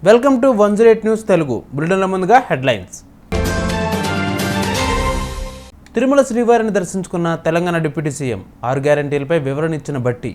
Welcome to 108 news Telugu బులెటిన్ల ముందుగా headlines. Tirumala శ్రీవారిని దర్శించుకున్న తెలంగాణ డిప్యూటీ సీఎం 6 గ్యారెంటీలపై వివరణ ఇచ్చిన భట్టి.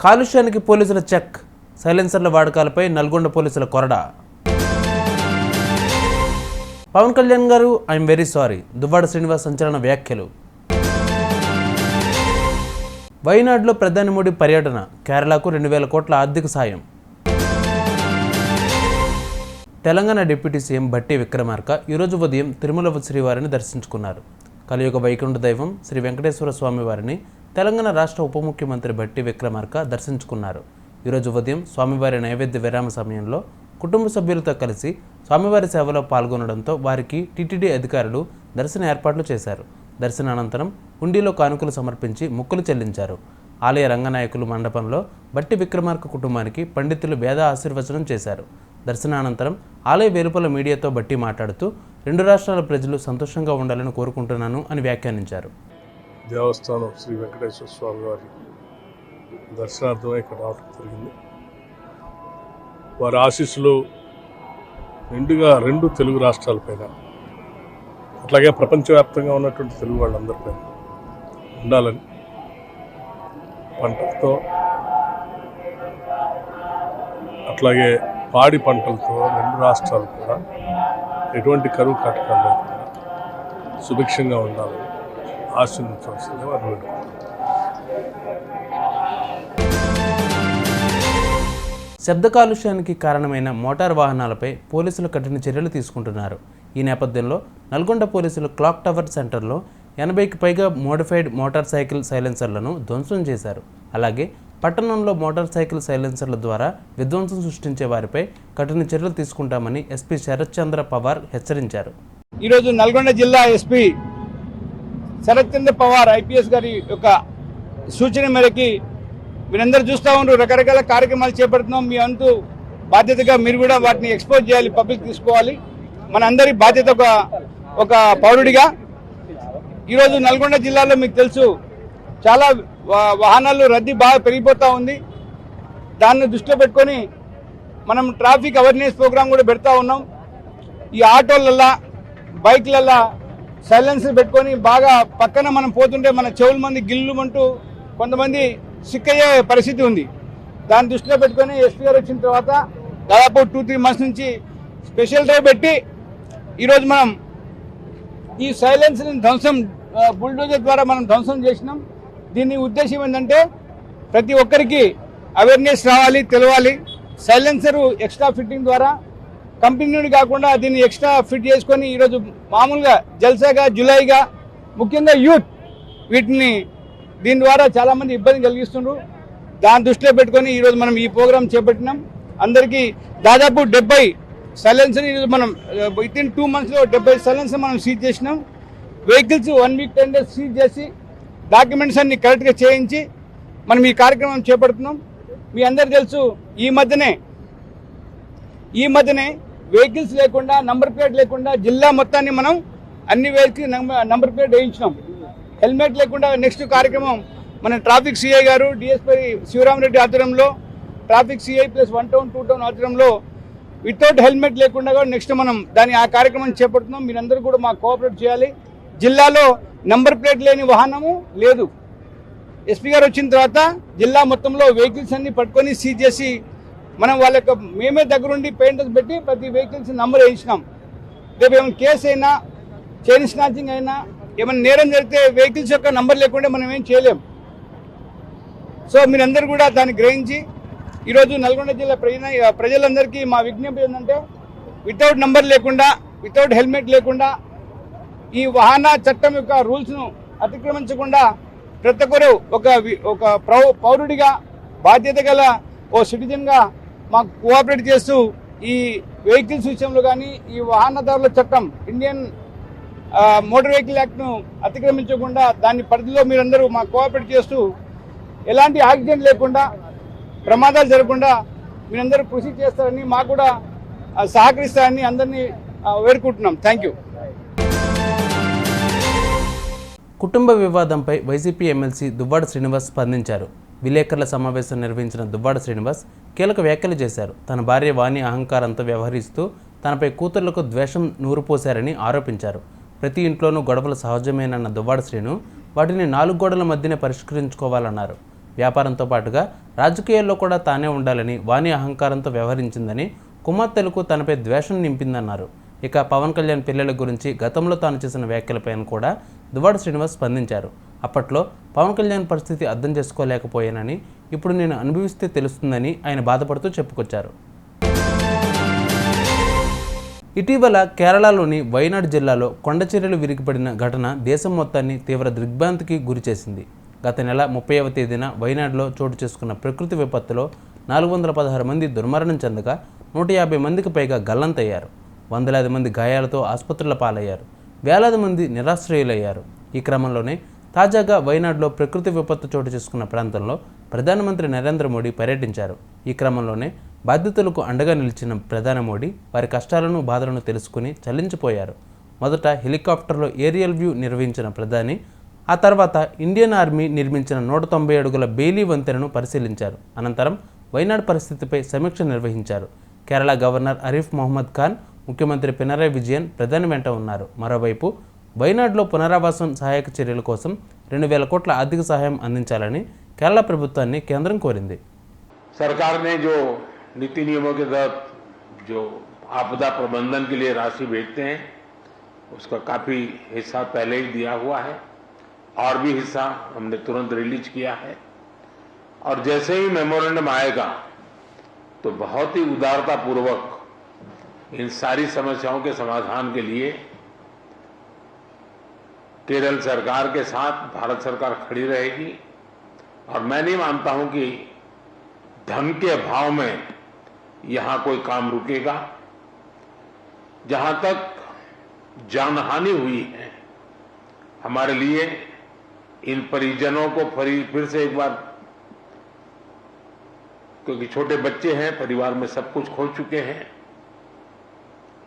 కాలుష్యానికి పోలీసుల చెక్, సైలెన్సర్ల వాడకాలపై నల్గొండ పోలీసుల కొరడా. పవన్ కళ్యాణ్ గారు I'm very sorry, Duvvada Srinivas సంచలన వ్యాఖ్యలు. వైనాడులో ప్రధాని మోడీ పర్యటన, కేరళకు 2000 కోట్ల ఆర్థిక సాయం. తెలంగాణ డిప్యూటీ సీఎం భట్టి విక్రమార్క ఈరోజు ఉదయం తిరుమల శ్రీవారిని దర్శించుకున్నారు. కలియుగ వైకుంఠ దైవం శ్రీ వెంకటేశ్వర స్వామి వారిని తెలంగాణ రాష్ట్ర ఉప ముఖ్యమంత్రి భట్టి విక్రమార్క దర్శించుకున్నారు. ఈరోజు ఉదయం స్వామివారి నైవేద్య విరామ సమయంలో కుటుంబ సభ్యులతో కలిసి స్వామివారి సేవలో పాల్గొనడంతో వారికి టీటీడీ అధికారులు దర్శన ఏర్పాట్లు చేశారు. దర్శనానంతరం హుండీలో కానుకలు సమర్పించి మొక్కులు చెల్లించారు. ఆలయ రంగనాయకులు మండపంలో భట్టి విక్రమార్క కుటుంబానికి పండితులు వేద ఆశీర్వచనం చేశారు. దర్శనానంతరం ఆలయ వెలుపల మీడియాతో భట్టి మాట్లాడుతూ 2 రాష్ట్రాల ప్రజలు సంతోషంగా ఉండాలని కోరుకుంటున్నాను అని వ్యాఖ్యానించారు. దేవస్థానం శ్రీ వెంకటేశ్వర స్వామి వారి దర్శనార్థమై ఇక్కడ రావడం జరిగింది. వారి ఆశీస్సులు నిండుగా 2 తెలుగు రాష్ట్రాలపైన, అట్లాగే ప్రపంచవ్యాప్తంగా ఉన్నటువంటి తెలుగు వాళ్ళందరిపైన ఉండాలని, పంటలతో అట్లాగే పాడి పంటలతో 2 రాష్ట్రాలు కూడా ఎటువంటి కరువు కాటకాలు లేకుండా సుభిక్షంగా ఉండాలని ఆశీర్వదించవలసిందిగా వారు వేడుకుంటున్నారు. శబ్ద కాలుష్యానికి కారణమైన మోటార్ వాహనాలపై పోలీసులు కఠిన చర్యలు తీసుకుంటున్నారు. ఈ నేపథ్యంలో నల్గొండ పోలీసులు క్లాక్ టవర్ సెంటర్లో 80కి పైగా మోడిఫైడ్ మోటార్ సైకిల్ సైలెన్సర్లను ధ్వంసం చేశారు. అలాగే పట్టణంలో మోటార్ సైకిల్ సైలెన్సర్ల ద్వారా విధ్వంసం సృష్టించే వారిపై కఠిన చర్యలు తీసుకుంటామని ఎస్పీ శరత్ చంద్ర పవార్ హెచ్చరించారు. ఈరోజు నల్గొండ జిల్లా ఎస్పీ శరత్ చంద్ర పవార్ ఐపీఎస్ గారి యొక్క సూచన మేరకి మీరందరూ చూస్తూ ఉన్నారు, రకరకాల కార్యక్రమాలు చేపడుతున్నాం. మీ అంతు బాధ్యతగా మీరు కూడా వాటిని ఎక్స్పోజ్ చేయాలి, పబ్లిక్ తీసుకోవాలి. మన అందరి బాధ్యత ఒక పౌరుడిగా. ఈరోజు నల్గొండ జిల్లాలో మీకు తెలుసు చాలా వాహనాలు రద్దీ బాగా పెరిగిపోతూ ఉంది. దాన్ని దృష్టిలో పెట్టుకొని మనం ట్రాఫిక్ అవేర్నెస్ ప్రోగ్రామ్ కూడా పెడతా ఉన్నాం. ఈ ఆటోలల్లా బైక్లల్లా సైలెన్సర్ పెట్టుకొని బాగా పక్కన మనం పోతుంటే మన చెవుల మంది గిల్లుమంటూ కొంతమంది సిక్కయ్యే పరిస్థితి ఉంది. దాన్ని దృష్టిలో పెట్టుకొని ఎస్పీ గారు వచ్చిన తర్వాత దాదాపు 2-3 మంత్స్ నుంచి స్పెషల్ డ్రైవ్ పెట్టి ఈరోజు మనం ఈ సైలెన్స్ని ధ్వంసం బుల్డోజర్ ద్వారా మనం ధ్వంసం చేసినాం. దీని ఉద్దేశం ఏంటంటే ప్రతి ఒక్కరికి అవేర్నెస్ రావాలి, తెలవాలి. సైలెన్సర్ ఎక్స్ట్రా ఫిట్టింగ్ ద్వారా కంపెనీ కాకుండా దీన్ని ఎక్స్ట్రా ఫిట్ చేసుకొని ఈరోజు మామూలుగా జల్సాగా జులైగా ముఖ్యంగా యూత్ వీటిని దీని ద్వారా చాలా మంది ఇబ్బంది కలిగిస్తున్నారు. దాన్ని దృష్టిలో పెట్టుకొని ఈరోజు మనం ఈ ప్రోగ్రాం చేపట్టినాం. అందరికీ దాదాపు 70 సైలెన్సర్ ఈరోజు మనం వితిన్ 2 మంత్స్లో 70 సైలెన్సర్ మనం సీజ్ చేసినాం. వెహికల్స్ 1 వీక్ 10 days సీజ్ చేసి డాక్యుమెంట్స్ అన్ని కరెక్ట్గా చేయించి మనం ఈ కార్యక్రమం చేపడుతున్నాం. మీ అందరు తెలుసు ఈ మధ్యనే వెహికల్స్ లేకుండా, నంబర్ ప్లేట్ లేకుండా జిల్లా మొత్తాన్ని మనం అన్ని వెహికల్స్ నంబర్ ప్లేట్ వేయించినాం. హెల్మెట్ లేకుండా నెక్స్ట్ కార్యక్రమం మన ట్రాఫిక్ సిఐ గారు డిఎస్పీ శివరామరెడ్డి ఆధ్వర్యంలో, traffic CI plus 1 town 2 town ఆధ్వర్యంలో వితౌట్ హెల్మెట్ లేకుండా కూడా నెక్స్ట్ మనం ఆ కార్యక్రమం చేపడుతున్నాం. మీరందరూ కూడా మాకు కోఆపరేట్ చేయాలి. జిల్లాలో నంబర్ ప్లేట్ లేని వాహనము లేదు. ఎస్పీ గారు వచ్చిన తర్వాత జిల్లా మొత్తంలో వెహికల్స్ అన్ని పట్టుకొని సీజ్ చేసి మనం వాళ్ళ యొక్క మేమే దగ్గరుండి పెయింటర్స్ పెట్టి ప్రతి వెహికల్స్ నంబర్ వేయించినాం. రేపు ఏమైనా కేసు అయినా, చైన్ స్నాచింగ్ అయినా, ఏమైనా నేరం జరిగితే వెహికల్స్ యొక్క నంబర్ లేకుండా మనం ఏం చేయలేం. సో మీరందరూ కూడా దాన్ని గ్రహించి ఈరోజు నల్గొండ జిల్లా ప్రజలందరికీ మా విజ్ఞప్తి ఏంటంటే వితౌట్ నంబర్ లేకుండా, వితౌట్ హెల్మెట్ లేకుండా, ఈ వాహన చట్టం యొక్క రూల్స్ను అతిక్రమించకుండా ప్రతి ఒక్కరు ఒక పౌరుడిగా, బాధ్యత గల ఓ సిటిజన్గా మాకు కోఆపరేట్ చేస్తూ ఈ వెహికల్స్ విషయంలో కానీ, ఈ వాహనదారుల చట్టం ఇండియన్ మోటార్ వెహికల్ యాక్ట్ను అతిక్రమించకుండా దాని పరిధిలో మీరందరూ మాకు కోఆపరేట్ చేస్తూ ఎలాంటి యాక్సిడెంట్ లేకుండా, ప్రమాదాలు జరగకుండా మీరందరూ కృషి చేస్తారని, మాకు కూడా సహకరిస్తారని అందరినీ వేడుకుంటున్నాం. Thank you. కుటుంబ వివాదంపై వైసీపీ ఎమ్మెల్సీ దువ్వాడ శ్రీనివాస్ స్పందించారు. విలేకరుల సమావేశం నిర్వహించిన దువ్వాడ శ్రీనివాస్ కీలక వ్యాఖ్యలు చేశారు. తన భార్య వాణి అహంకారంతో వ్యవహరిస్తూ తనపై కూతుళ్లకు ద్వేషం నూరుపోశారని ఆరోపించారు. ప్రతి ఇంట్లోనూ గొడవలు సహజమేనన్న దువ్వాడ శ్రీను వాటిని 4 గోడల మధ్యనే పరిష్కరించుకోవాలన్నారు. వ్యాపారంతో పాటుగా రాజకీయాల్లో కూడా తానే ఉండాలని వాణి అహంకారంతో వ్యవహరించిందని, కుమార్తెలకు తనపై ద్వేషం నింపిందన్నారు. ఇక పవన్ కళ్యాణ్ పిల్లల గురించి గతంలో తాను చేసిన వ్యాఖ్యలపైన కూడా దువ్వాడ శ్రీనివాస్ స్పందించారు. అప్పట్లో పవన్ కళ్యాణ్ పరిస్థితి అర్థం చేసుకోలేకపోయానని, ఇప్పుడు నేను అనుభవిస్తే తెలుస్తుందని ఆయన బాధపడుతూ చెప్పుకొచ్చారు. ఇటీవల కేరళలోని వైనాడ్ జిల్లాలో కొండచర్యలు విరిగిపడిన ఘటన దేశం మొత్తాన్ని తీవ్ర దిగ్భ్రాంతికి గురిచేసింది. గత నెల 30వ తేదీన వైనాడ్లో చోటు చేసుకున్న ప్రకృతి విపత్తులో 416 మంది దుర్మరణం చెందగా 150 మందికి పైగా గల్లంతయ్యారు. వందలాది మంది గాయాలతో ఆసుపత్రుల పాలయ్యారు. వేలాది మంది నిరాశ్రయులయ్యారు. ఈ క్రమంలోనే తాజాగా వైనాడ్లో ప్రకృతి విపత్తు చోటు చేసుకున్న ప్రాంతంలో ప్రధానమంత్రి నరేంద్ర మోడీ పర్యటించారు. ఈ క్రమంలోనే బాధితులకు అండగా నిలిచిన ప్రధాని మోడీ వారి కష్టాలను, బాధలను తెలుసుకుని చలించిపోయారు. మొదట హెలికాప్టర్లో ఏరియల్ వ్యూ నిర్వహించిన ప్రధాని ఆ తర్వాత ఇండియన్ ఆర్మీ నిర్మించిన 190 అడుగుల బెయిలీ వంతెనను పరిశీలించారు. అనంతరం వైనాడ్ పరిస్థితిపై సమీక్ష నిర్వహించారు. కేరళ గవర్నర్ అరీఫ్ మొహమ్మద్ ఖాన్, ముఖ్యమంత్రి పినరయ్ విజయన్ ప్రధాని వెంట ఉన్నారు. మరోవైపు వైనాడ్లో పునరావాసం సహాయక చర్యల కోసం 2000 కోట్ల ఆర్థిక సహాయం అందించాలని కేరళ ప్రభుత్వాన్ని కేంద్రం కోరింది. सरकार ने जो नीति नियमों के तहत जो आपदा प्रबंधन के लिए राशि भेजते हैं उसका काफी हिस्सा पहले ही दिया हुआ है और भी हिस्सा हमने तुरंत रिलीज किया है और जैसे ही मेमोरेंडम आएगा तो बहुत ही उदारता पूर्वक इन सारी समस्याओं के समाधान के लिए केरल सरकार के साथ भारत सरकार खड़ी रहेगी और मैं नहीं मानता हूं कि धन के अभाव में यहां कोई काम रुकेगा। जहां तक जानहानि हुई है हमारे लिए इन परिजनों को फिर से एक बार, क्योंकि छोटे बच्चे हैं, परिवार में सब कुछ खो चुके हैं,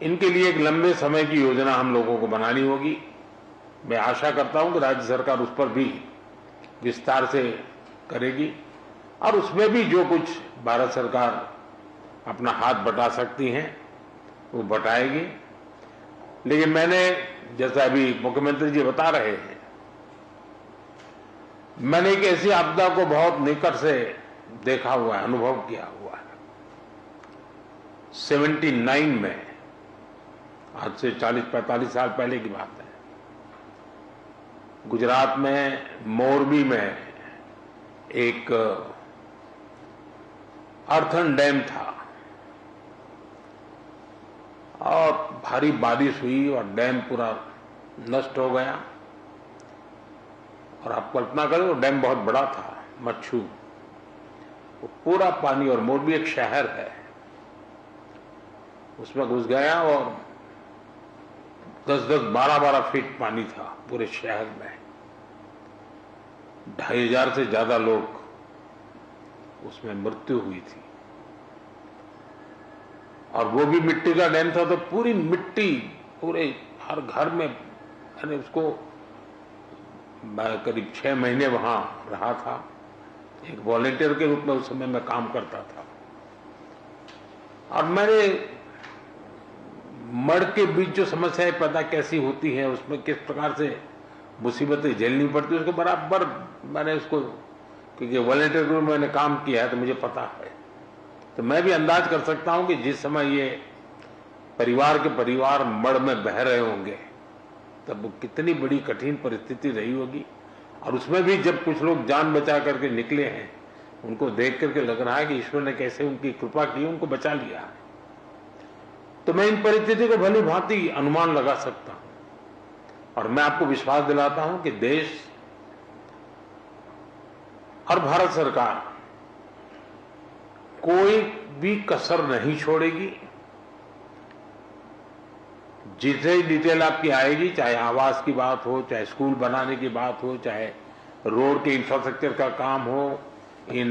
इनके लिए एक लंबे समय की योजना हम लोगों को बनानी होगी। मैं आशा करता हूं कि राज्य सरकार उस पर भी विस्तार से करेगी और उसमें भी जो कुछ भारत सरकार अपना हाथ बटा सकती हैं वो बटाएगी। लेकिन मैंने, जैसा अभी मुख्यमंत्री जी बता रहे हैं, मैंने एक ऐसी आपदा को बहुत निकट से देखा हुआ है, अनुभव किया हुआ है। 79 में, आज से 40-45 साल पहले की बात है, गुजरात में मोरबी में एक अर्थन डैम था और भारी बारिश हुई और डैम पूरा नष्ट हो गया। और आप कल्पना करें वो डैम बहुत बड़ा था, मच्छू, वो पूरा पानी, और मोरबी एक शहर है, उसमें घुस गया और 10-10, 12-12 फीट पानी था पूरे शहर में। 2500 से ज्यादा लोग उसमें मृत्यु हुई थी और वो भी मिट्टी का डैम था, तो पूरी मिट्टी पूरे हर घर में, मैंने उसको करीब 6 महीने वहां रहा था, एक वॉलेंटियर के रूप में उस समय मैं काम करता था और मैंने मड़ के बीच जो समस्याएं पैदा कैसी होती हैं, उसमें किस प्रकार से मुसीबतें झेलनी पड़ती है, उसको बराबर मैंने उसको, क्योंकि वॉलेंटियर ग्रुप में मैंने काम किया है तो मुझे पता है। तो मैं भी अंदाज कर सकता हूं कि जिस समय ये परिवार के परिवार मड़ में बह रहे होंगे तब वो कितनी बड़ी कठिन परिस्थिति रही होगी। और उसमें भी जब कुछ लोग जान बचा करके निकले हैं, उनको देख करके लग रहा है कि ईश्वर ने कैसे उनकी कृपा की, उनको बचा लिया है। तो मैं इन परिस्थिति को भली भांति अनुमान लगा सकता हूं और मैं आपको विश्वास दिलाता हूं कि देश और भारत सरकार कोई भी कसर नहीं छोड़ेगी। जितनी डिटेल आपकी आएगी, चाहे आवास की बात हो, चाहे स्कूल बनाने की बात हो, चाहे रोड के इंफ्रास्ट्रक्चर का काम हो, इन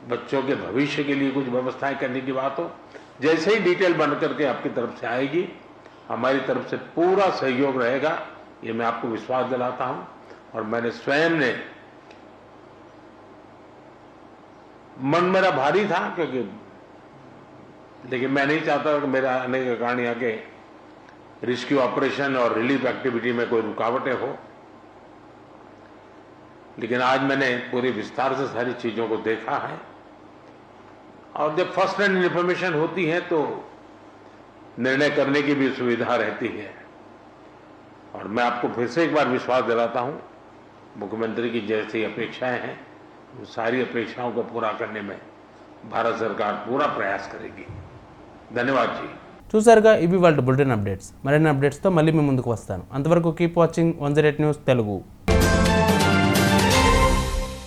बच्चों के भविष्य के लिए कुछ व्यवस्थाएं करने की बात हो, जैसे ही डिटेल बन करके आपकी तरफ से आएगी, हमारी तरफ से पूरा सहयोग रहेगा, ये मैं आपको विश्वास दिलाता हूं। और मैंने स्वयं ने मन मेरा भारी था क्योंकि लेकिन मैं नहीं चाहता कि मेरा आने के कारण यहाँ के रेस्क्यू ऑपरेशन और रिलीफ एक्टिविटी में कोई रुकावटें हो, लेकिन आज मैंने पूरी विस्तार से सारी चीजों को देखा है और जब फर्स्ट हैंड इंफॉर्मेशन होती है तो निर्णय करने की भी सुविधा रहती है। और मैं आपको फिर से एक बार विश्वास दिलाता हूं, मुख्यमंत्री की जैसी अपेक्षाएं हैं वो सारी अपेक्षाओं को पूरा करने में भारत सरकार पूरा प्रयास करेगी। धन्यवाद जी। చూసారుగా ఇవి వాళ్ళ బులెటిన్ అప్డేట్స్. మరిన్ని అప్డేట్స్తో మళ్ళీ మీ ముందుకు వస్తాను. అంతవరకు కీప్ వాచింగ్ 108 న్యూస్ తెలుగు.